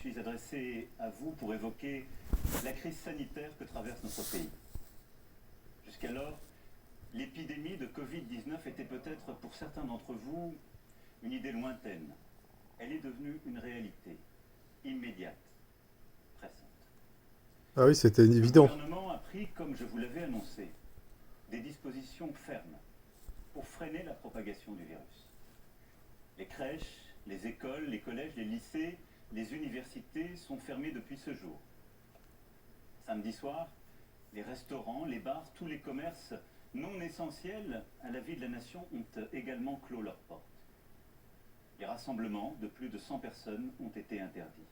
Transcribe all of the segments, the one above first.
suis adressé à vous pour évoquer la crise sanitaire que traverse notre pays. Jusqu'alors, l'épidémie de Covid-19 était peut-être pour certains d'entre vous une idée lointaine. Elle est devenue une réalité, immédiate, pressante. Ah oui, c'était Le évident. gouvernement a pris, comme je vous l'avais annoncé, des dispositions fermes pour freiner la propagation du virus. Les crèches, les écoles, les collèges, les lycées, les universités sont fermés depuis ce jour. Samedi soir, les restaurants, les bars, tous les commerces non essentiels à la vie de la nation ont également clos leurs portes. Les rassemblements de plus de 100 personnes ont été interdits.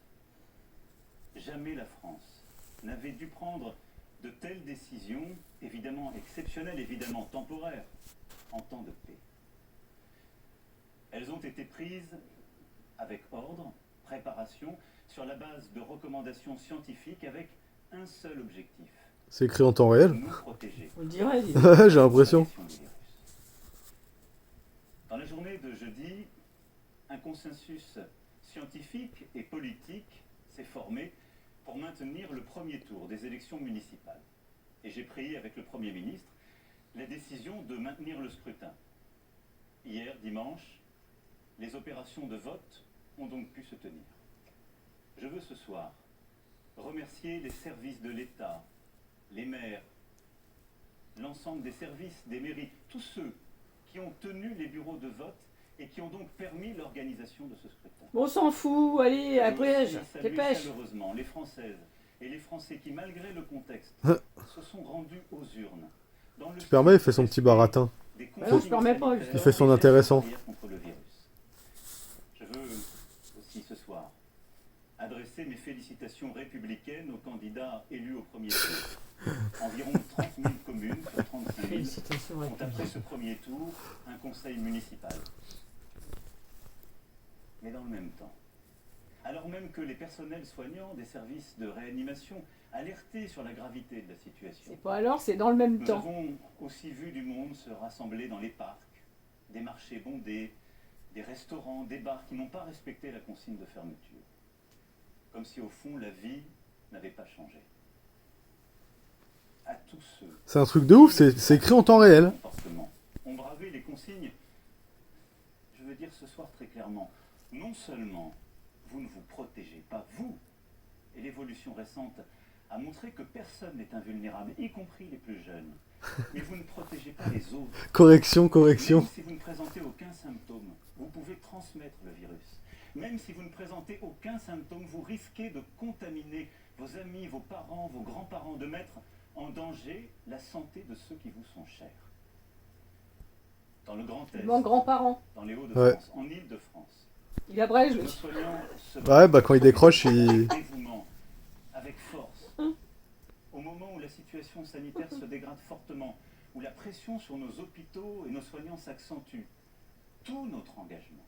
Jamais la France n'avait dû prendre de telles décisions, évidemment exceptionnelles, évidemment temporaires, en temps de paix. Elles ont été prises avec ordre, préparation, sur la base de recommandations scientifiques avec un seul objectif. C'est écrit en temps réel. Nous protéger. On le dirait, dis. J'ai l'impression. Dans la journée de jeudi, un consensus scientifique et politique s'est formé pour maintenir le premier tour des élections municipales. Et j'ai pris avec le Premier ministre la décision de maintenir le scrutin. Hier, dimanche, les opérations de vote ont donc pu se tenir. Je veux ce soir remercier les services de l'État, les maires, l'ensemble des services, des mairies, tous ceux qui ont tenu les bureaux de vote et qui ont donc permis l'organisation de ce scrutin. Bon, on s'en fout, allez, abrège, Je salue dépêche. chaleureusement les Françaises et les Français qui, malgré le contexte, se sont rendus aux urnes. Dans le Super, il fait son petit baratin. Bah non, je permets pas, justement. Il fait son intéressant. Contre le virus. Je veux aussi ce soir adresser mes félicitations républicaines aux candidats élus au premier tour. Environ 30 000 communes sur 35 000 Félicitations, ont après République. ce premier tour un conseil municipal. Mais dans le même temps, alors même que les personnels soignants des services de réanimation alertaient sur la gravité de la situation, C'est pas alors, c'est dans le même nous temps. avons aussi vu du monde se rassembler dans les parcs, des marchés bondés, des restaurants, des bars qui n'ont pas respecté la consigne de fermeture. Comme si au fond la vie n'avait pas changé. À tous ceux C'est un truc de ouf, c'est écrit en temps réel. comportement ont bravé les consignes, je veux dire ce soir très clairement, non seulement vous ne vous protégez pas, vous, et l'évolution récente a montré que personne n'est invulnérable, y compris les plus jeunes, mais vous ne protégez pas les autres. Correction, correction. Même si vous ne présentez aucun symptôme, vous pouvez transmettre le virus. Même si vous ne présentez aucun symptôme, vous risquez de contaminer vos amis, vos parents, vos grands-parents, de mettre en danger la santé de ceux qui vous sont chers. Dans le Grand Est, Mon grand-parent, dans les Hauts-de-France, en Île-de-France, il abrège, nos lui. soignants se Ouais, bah quand il décroche, avec il... dévouement, avec force. Au moment où la situation sanitaire se dégrade fortement, où la pression sur nos hôpitaux et nos soignants s'accentue, tout notre engagement,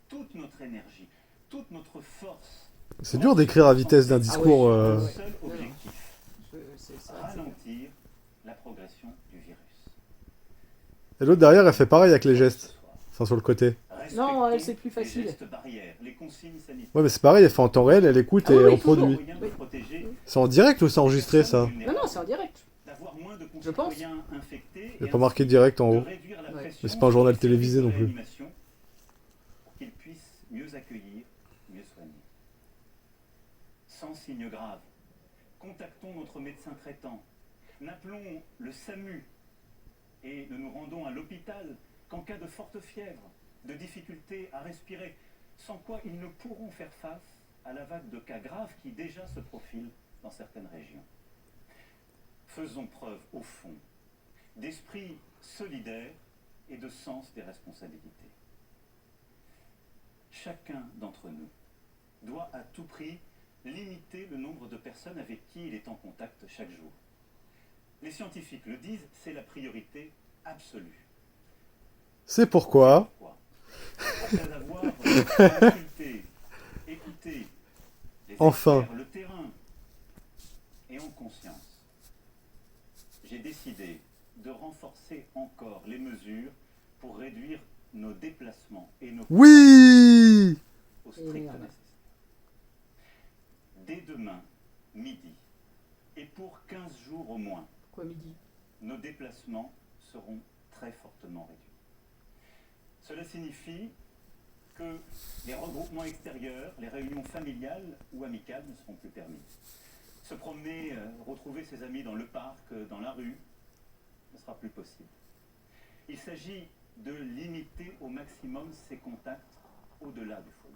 toute notre énergie, toute notre force. C'est dur d'écrire à vitesse d'un discours. Un seul objectif, C'est vrai que c'est- ralentir la progression du virus. Et l'autre derrière, elle fait pareil avec les gestes. Enfin, sur le côté. Non, elle, c'est plus Les facile. gestes barrières, les consignes sanitaires. Ouais, mais c'est pareil, elle fait en temps réel, elle écoute Ah et oui, on toujours. produit. Moyen de protéger C'est en direct ou c'est enregistré ça? Non, non, c'est en direct. d'avoir moins de Je pense. concitoyens infectés Il n'y et a pas marqué ainsi direct en de haut. réduire la Ouais. pression Mais c'est pas un journal sur les télévisé services de non plus. réanimation pour qu'ils puissent mieux accueillir, mieux soigner. Sans signe grave, contactons notre médecin traitant, n'appelons le SAMU et ne nous rendons à l'hôpital qu'en cas de forte fièvre, de difficulté à respirer, sans quoi ils ne pourront faire face à la vague de cas graves qui déjà se profile dans certaines régions. Faisons preuve, au fond, d'esprit solidaire et de sens des responsabilités. Chacun d'entre nous doit à tout prix limiter le nombre de personnes avec qui il est en contact chaque jour. Les scientifiques le disent, c'est la priorité absolue. C'est pourquoi. Pourquoi ? Après avoir consulté, écouté les Enfin. experts, le terrain, et en conscience, j'ai décidé de renforcer encore les mesures pour réduire nos déplacements et nos Oui! au strict Merde. nécessaire. dès demain, midi, et pour 15 jours au moins, Pourquoi midi? nos déplacements seront très fortement réduits. Cela signifie que les regroupements extérieurs, les réunions familiales ou amicales ne seront plus permis. Se promener, retrouver ses amis dans le parc, dans la rue, ne sera plus possible. Il s'agit de limiter au maximum ces contacts au-delà du foyer.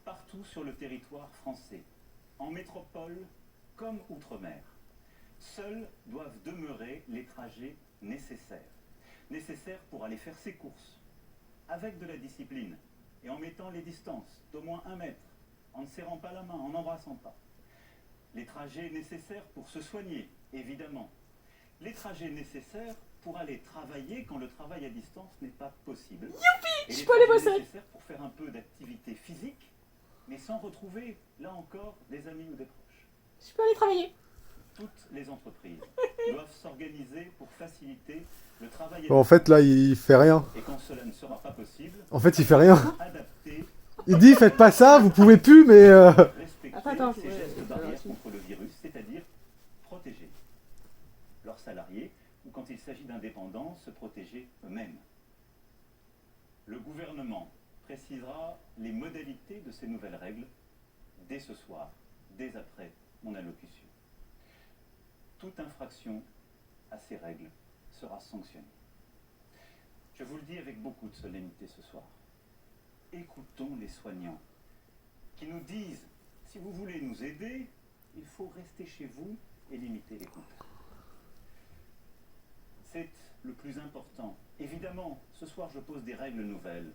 Partout sur le territoire français, en métropole comme outre-mer, seuls doivent demeurer les trajets nécessaires. Nécessaires pour aller faire ses courses, avec de la discipline et en mettant les distances d'au moins 1 mètre, en ne serrant pas la main, en n'embrassant pas. Les trajets nécessaires pour se soigner, évidemment. Les trajets nécessaires pour aller travailler quand le travail à distance n'est pas possible. Youpi, et je les peux aller trajets bosser. nécessaires pour faire un peu d'activité physique, mais sans retrouver, là encore, des amis ou des proches. Je peux aller travailler. Toutes les entreprises doivent s'organiser pour faciliter le travail à En fait, là, il fait rien. distance. Et quand cela ne sera pas possible, En fait, il fait rien. adapter, Il dit, faites pas ça, vous pouvez plus, mais... respecter Attends, ces ouais, gestes barrières merci. contre le virus, c'est-à-dire protéger leurs salariés ou quand il s'agit d'indépendants, se protéger eux-mêmes. Le gouvernement précisera les modalités de ces nouvelles règles dès ce soir, dès après mon allocution. Toute infraction à ces règles sera sanctionnée. Je vous le dis avec beaucoup de solennité ce soir. Écoutons les soignants qui nous disent, si vous voulez nous aider, il faut rester chez vous et limiter les contacts. C'est le plus important. Évidemment, ce soir je pose des règles nouvelles.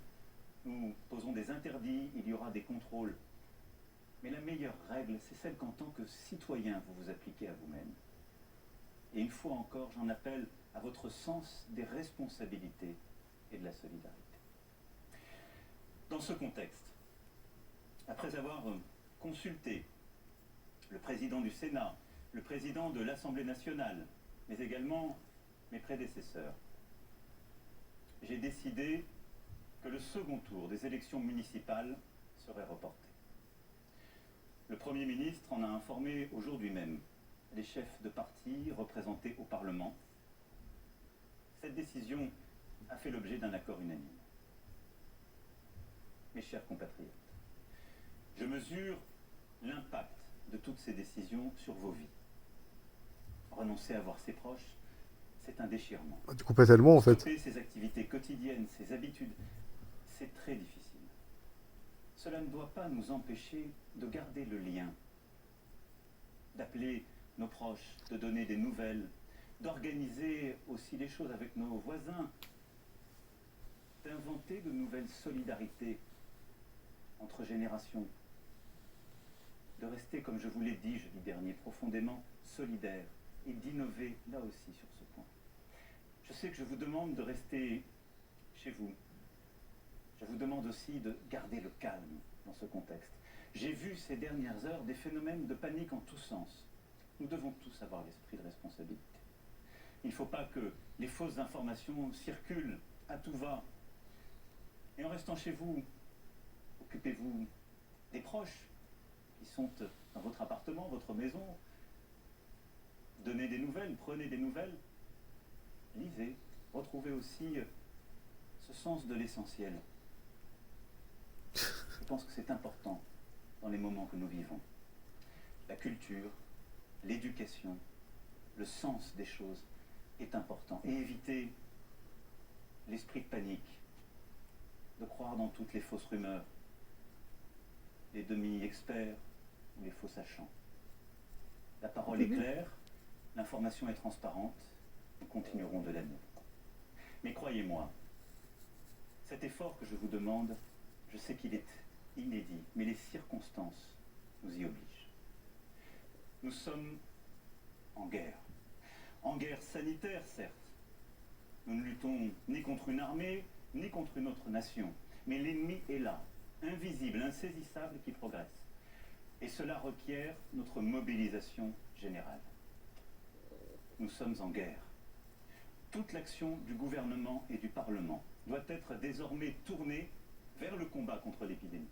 Nous posons des interdits, il y aura des contrôles. Mais la meilleure règle, c'est celle qu'en tant que citoyen, vous vous appliquez à vous-même. Et une fois encore, j'en appelle à votre sens des responsabilités et de la solidarité. Dans ce contexte, après avoir consulté le président du Sénat, le président de l'Assemblée nationale, mais également mes prédécesseurs, j'ai décidé que le second tour des élections municipales serait reporté. Le Premier ministre en a informé aujourd'hui même les chefs de parti représentés au Parlement. Cette décision a fait l'objet d'un accord unanime. Mes chers compatriotes, je mesure l'impact de toutes ces décisions sur vos vies. Renoncer à voir ses proches, c'est un déchirement. Complètement, en fait. Stopper ses activités quotidiennes, ses habitudes, c'est très difficile. Cela ne doit pas nous empêcher de garder le lien, d'appeler nos proches, de donner des nouvelles, d'organiser aussi les choses avec nos voisins, d'inventer de nouvelles solidarités entre générations, de rester, comme je vous l'ai dit jeudi dernier, profondément solidaires et d'innover là aussi sur ce point. Je sais que je vous demande de rester chez vous. Je vous demande aussi de garder le calme dans ce contexte. J'ai vu ces dernières heures des phénomènes de panique en tous sens. Nous devons tous avoir l'esprit de responsabilité. Il ne faut pas que les fausses informations circulent à tout va. Et en restant chez vous, occupez-vous des proches qui sont dans votre appartement, votre maison. Donnez des nouvelles, prenez des nouvelles. Lisez, retrouvez aussi ce sens de l'essentiel. Je pense que c'est important dans les moments que nous vivons. La culture, l'éducation, le sens des choses est important. Et éviter l'esprit de panique, de croire dans toutes les fausses rumeurs, les demi-experts ou les faux sachants. La parole est claire, l'information est transparente, nous continuerons de l'année. Mais croyez-moi, cet effort que je vous demande, je sais qu'il est inédit, mais les circonstances nous y obligent. Nous sommes en guerre sanitaire, certes. Nous ne luttons ni contre une armée, ni contre une autre nation, mais l'ennemi est là, invisible, insaisissable, qui progresse. Et cela requiert notre mobilisation générale. Nous sommes en guerre. Toute l'action du gouvernement et du Parlement doit être désormais tournée vers le combat contre l'épidémie.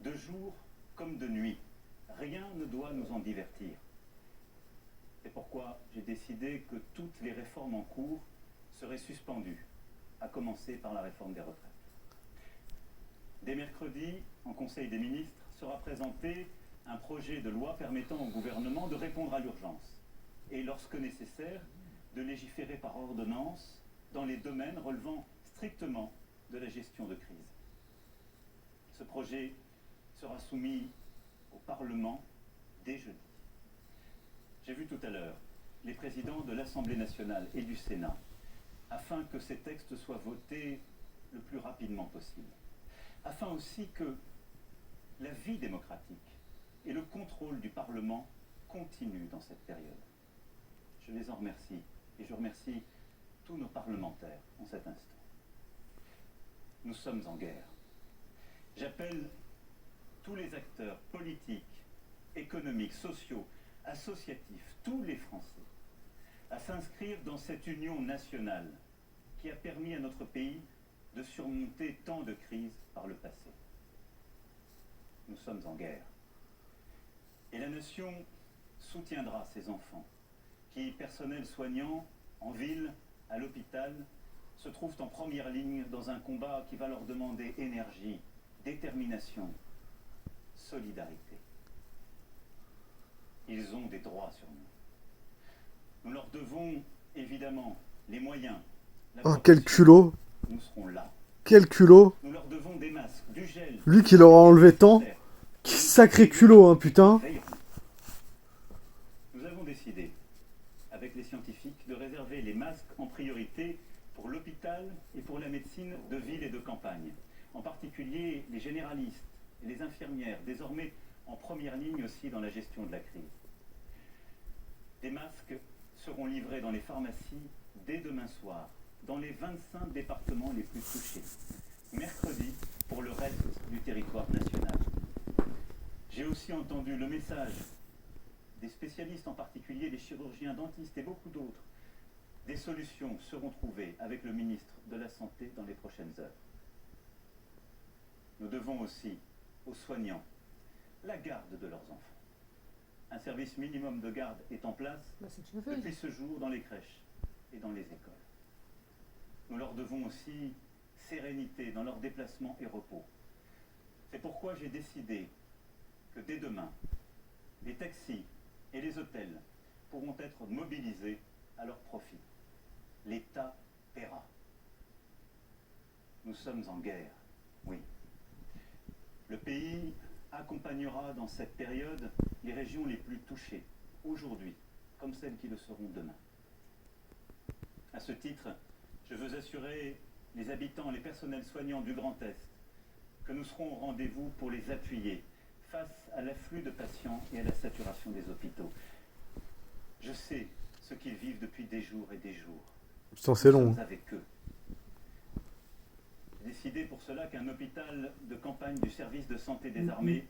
De jour comme de nuit, Rien ne doit nous en divertir. C'est pourquoi j'ai décidé que toutes les réformes en cours seraient suspendues, à commencer par la réforme des retraites. Dès mercredi, en Conseil des ministres, sera présenté un projet de loi permettant au gouvernement de répondre à l'urgence et, lorsque nécessaire, de légiférer par ordonnance dans les domaines relevant strictement de la gestion de crise. Ce projet sera soumis au Parlement dès jeudi. J'ai vu tout à l'heure les présidents de l'Assemblée nationale et du Sénat afin que ces textes soient votés le plus rapidement possible, afin aussi que la vie démocratique et le contrôle du Parlement continuent dans cette période. Je les en remercie et je remercie tous nos parlementaires en cet instant. Nous sommes en guerre. J'appelle tous les acteurs politiques, économiques, sociaux, associatifs, tous les Français, à s'inscrire dans cette union nationale qui a permis à notre pays de surmonter tant de crises par le passé. Nous sommes en guerre. Et la nation soutiendra ses enfants, qui, personnel soignant, en ville, à l'hôpital, se trouvent en première ligne dans un combat qui va leur demander énergie, détermination, solidarité. Ils ont des droits sur nous. Nous leur devons évidemment les moyens. Oh, quel culot! Nous serons là. Quel culot! Nous leur devons des masques, du gel. Lui qui leur a enlevé tant. Sacré culot, hein, putain! Nous avons décidé, avec les scientifiques, de réserver les masques en priorité pour l'hôpital et pour la médecine de ville et de campagne. En particulier les généralistes et les infirmières, désormais en première ligne aussi dans la gestion de la crise. Des masques seront livrés dans les pharmacies dès demain soir, dans les 25 départements les plus touchés. Mercredi, pour le reste du territoire national. J'ai aussi entendu le message des spécialistes, en particulier des chirurgiens dentistes et beaucoup d'autres. Des solutions seront trouvées avec le ministre de la Santé dans les prochaines heures. Nous devons aussi aux soignants la garde de leurs enfants. Un service minimum de garde est en place depuis ce jour dans les crèches et dans les écoles. Nous leur devons aussi sérénité dans leurs déplacements et repos. C'est pourquoi j'ai décidé que dès demain, les taxis et les hôtels pourront être mobilisés à leur profit. L'État paiera. Nous sommes en guerre, oui. Le pays accompagnera dans cette période les régions les plus touchées, aujourd'hui, comme celles qui le seront demain. À ce titre, je veux assurer les habitants, les personnels soignants du Grand Est, que nous serons au rendez-vous pour les appuyer face à l'afflux de patients et à la saturation des hôpitaux. Je sais ce qu'ils vivent depuis des jours et des jours. Putain, c'est long. Nous sommes avec eux. J'ai décidé pour cela qu'un hôpital de campagne du service de santé des armées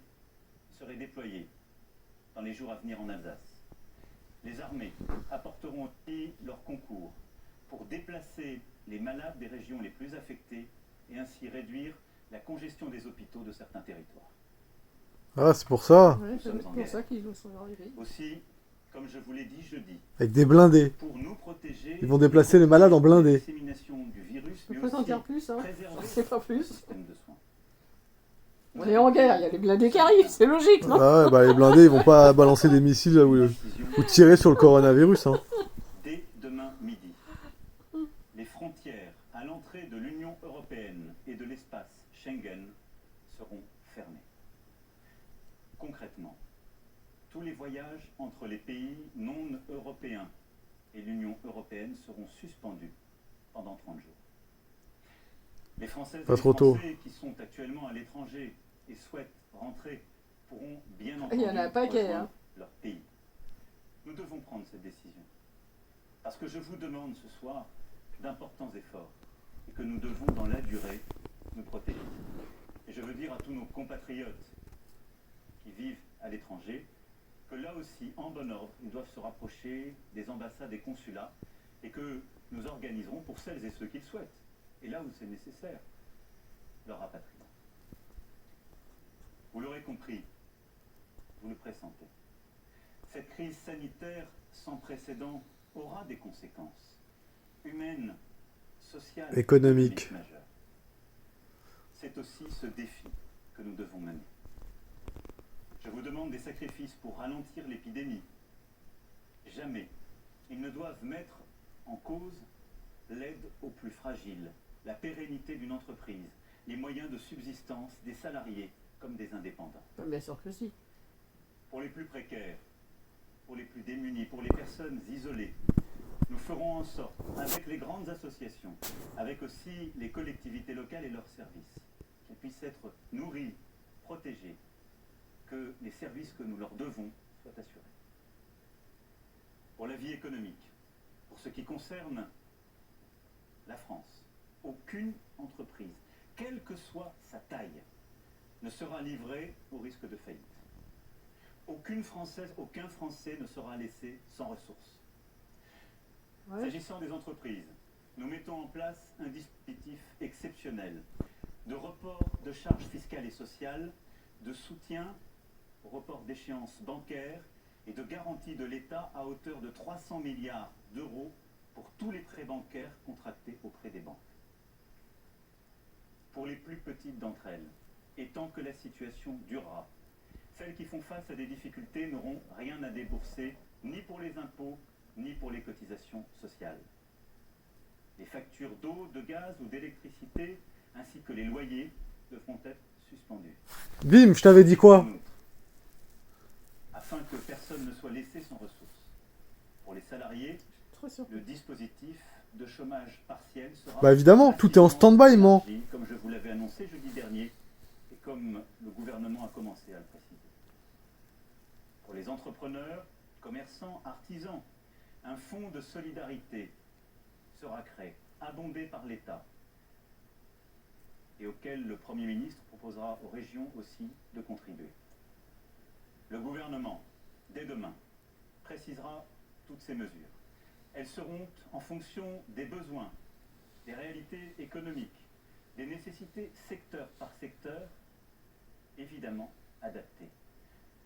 serait déployé dans les jours à venir en Alsace. Les armées apporteront aussi leur concours pour déplacer les malades des régions les plus affectées et ainsi réduire la congestion des hôpitaux de certains territoires. Ah, c'est pour ça. Ouais, c'est pour ça qu'ils nous sont arrivés. Aussi, comme je vous l'ai dit jeudi, Avec des blindés. pour nous protéger, Ils vont déplacer les malades en blindés. la dissémination du virus, Je mais peux pas t'en aussi dire plus, hein. préserver Je sais pas le plus. système de soins. On est en guerre, il y a les blindés qui arrivent, c'est logique, non? Ah ouais, bah les blindés, ils vont pas balancer des missiles là, ou tirer sur le coronavirus, hein. Dès demain midi, les frontières à l'entrée de l'Union européenne et de l'espace Schengen seront fermées. Concrètement, tous les voyages entre les pays non européens et l'Union européenne seront suspendus pendant 30 jours. Les Françaises Pas et les trop tôt. Français qui sont actuellement à l'étranger et souhaitent rentrer pourront bien Il entendu y en a un paquet, rejoindre hein. leur pays. Nous devons prendre cette décision. Parce que je vous demande ce soir d'importants efforts et que nous devons dans la durée nous protéger. Et je veux dire à tous nos compatriotes qui vivent à l'étranger que là aussi, en bon ordre, ils doivent se rapprocher des ambassades et consulats et que nous organiserons pour celles et ceux qui le souhaitent, et là où c'est nécessaire, leur rapatriement. Vous l'aurez compris, vous le pressentez. Cette crise sanitaire sans précédent aura des conséquences humaines, sociales, Économiques. majeures. C'est aussi ce défi que nous devons mener. Je vous demande des sacrifices pour ralentir l'épidémie. Jamais ils ne doivent mettre en cause l'aide aux plus fragiles, la pérennité d'une entreprise, les moyens de subsistance des salariés comme des indépendants. Bien sûr que si. Pour les plus précaires, pour les plus démunis, pour les personnes isolées, nous ferons en sorte, avec les grandes associations, avec aussi les collectivités locales et leurs services, qu'ils puissent être nourris, protégés, que les services que nous leur devons soient assurés. Pour la vie économique, pour ce qui concerne la France, aucune entreprise, quelle que soit sa taille, ne sera livrée au risque de faillite. Aucune Française, aucun Français ne sera laissé sans ressources. Ouais. S'agissant des entreprises, nous mettons en place un dispositif exceptionnel de report de charges fiscales et sociales, de soutien au report d'échéances bancaires et de garantie de l'État à hauteur de 300 milliards d'euros pour tous les prêts bancaires contractés auprès des banques. Pour les plus petites d'entre elles, et tant que la situation durera, celles qui font face à des difficultés n'auront rien à débourser, ni pour les impôts, ni pour les cotisations sociales. Les factures d'eau, de gaz ou d'électricité, ainsi que les loyers, devront être suspendus. Bim, je t'avais dit quoi? En outre, afin que personne ne soit laissé sans ressources. Pour les salariés, Trop surpris. le dispositif de chômage partiel sera... Bah évidemment, tout est en stand-by, moi. élargi, comme je vous l'avais annoncé jeudi dernier, et comme le gouvernement a commencé à le préciser. Pour les entrepreneurs, commerçants, artisans, un fonds de solidarité sera créé, abondé par l'État, et auquel le Premier ministre proposera aux régions aussi de contribuer. Le gouvernement, dès demain, précisera toutes ces mesures. Elles seront en fonction des besoins, des réalités économiques, des nécessités secteur par secteur, évidemment adaptées.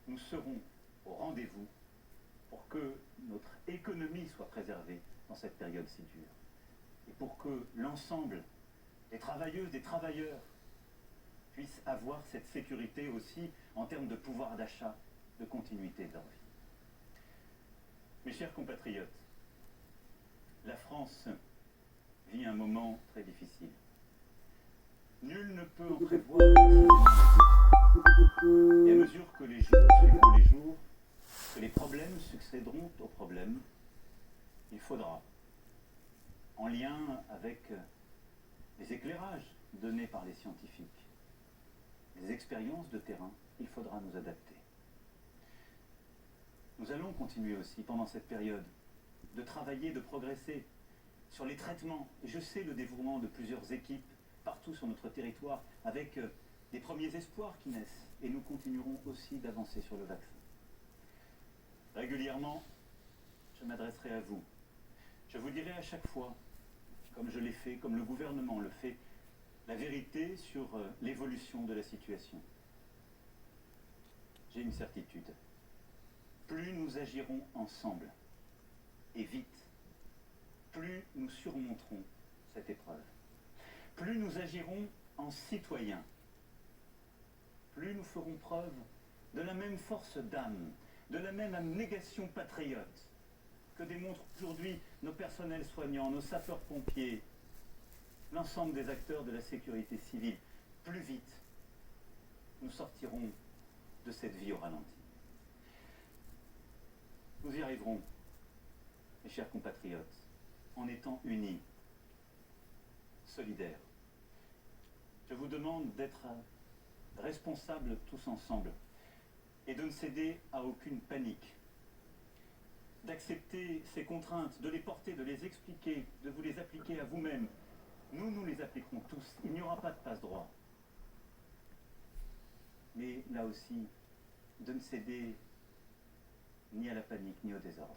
Nous serons au rendez-vous pour que notre économie soit préservée dans cette période si dure et pour que l'ensemble des travailleuses, des travailleurs puissent avoir cette sécurité aussi en termes de pouvoir d'achat, de continuité de leur vie. Mes chers compatriotes, la France vit un moment très difficile. Nul ne peut en prévoir et à mesure que les jours suivront les jours, que les problèmes succéderont aux problèmes, il faudra, en lien avec les éclairages donnés par les scientifiques, les expériences de terrain, il faudra nous adapter. Nous allons continuer aussi, pendant cette période, de travailler, de progresser sur les traitements. Et je sais le dévouement de plusieurs équipes partout sur notre territoire, avec des premiers espoirs qui naissent. Et nous continuerons aussi d'avancer sur le vaccin. Régulièrement, je m'adresserai à vous. Je vous dirai à chaque fois, comme je l'ai fait, comme le gouvernement le fait, la vérité sur l'évolution de la situation. J'ai une certitude. Plus nous agirons ensemble, et vite, plus nous surmonterons cette épreuve. Plus nous agirons en citoyens, plus nous ferons preuve de la même force d'âme, de la même abnégation patriote que démontrent aujourd'hui nos personnels soignants, nos sapeurs-pompiers, l'ensemble des acteurs de la sécurité civile. Plus vite, nous sortirons de cette vie au ralenti. Nous y arriverons, mes chers compatriotes, en étant unis, solidaires. Je vous demande d'être responsables tous ensemble et de ne céder à aucune panique, d'accepter ces contraintes, de les porter, de les expliquer, de vous les appliquer à vous-même. Nous les appliquerons tous. Il n'y aura pas de passe-droit. Mais là aussi, de ne céder ni à la panique, ni au désordre.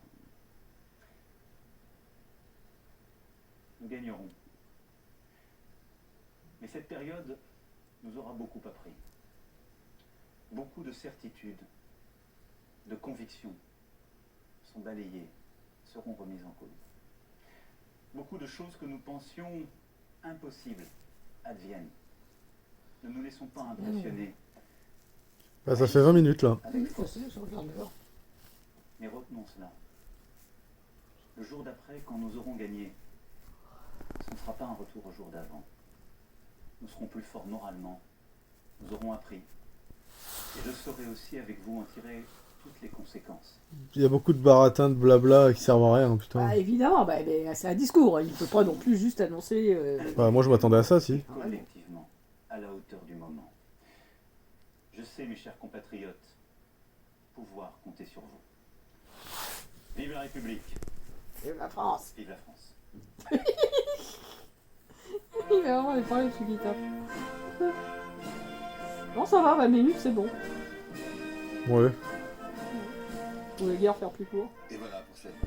Nous gagnerons. Mais cette période nous aura beaucoup appris. Beaucoup de certitudes, de convictions sont balayées, seront remises en cause. Beaucoup de choses que nous pensions impossibles adviennent. Ne nous laissons pas impressionner. Bah, ça fait 20 minutes là. Avec Je force. sais, je regarde l'heure. Mais retenons cela. Le jour d'après, quand nous aurons gagné, ce ne sera pas un retour au jour d'avant. Nous serons plus forts moralement. Nous aurons appris. Et je saurai aussi avec vous en tirer toutes les conséquences. Il y a beaucoup de baratins, de blabla qui servent à rien, putain. Bah, évidemment, bah, mais c'est un discours. Il peut pas non plus juste annoncer. Bah, moi je m'attendais à ça, si. Collectivement, à la hauteur du moment. Je sais, mes chers compatriotes, pouvoir compter sur vous. Vive la République, Et la France. vive la France. Il va vraiment aller parler de ce guitare. Bon, ça va, 20 minutes, c'est bon. Ouais. Vous voulez guère faire plus court. Et voilà pour cette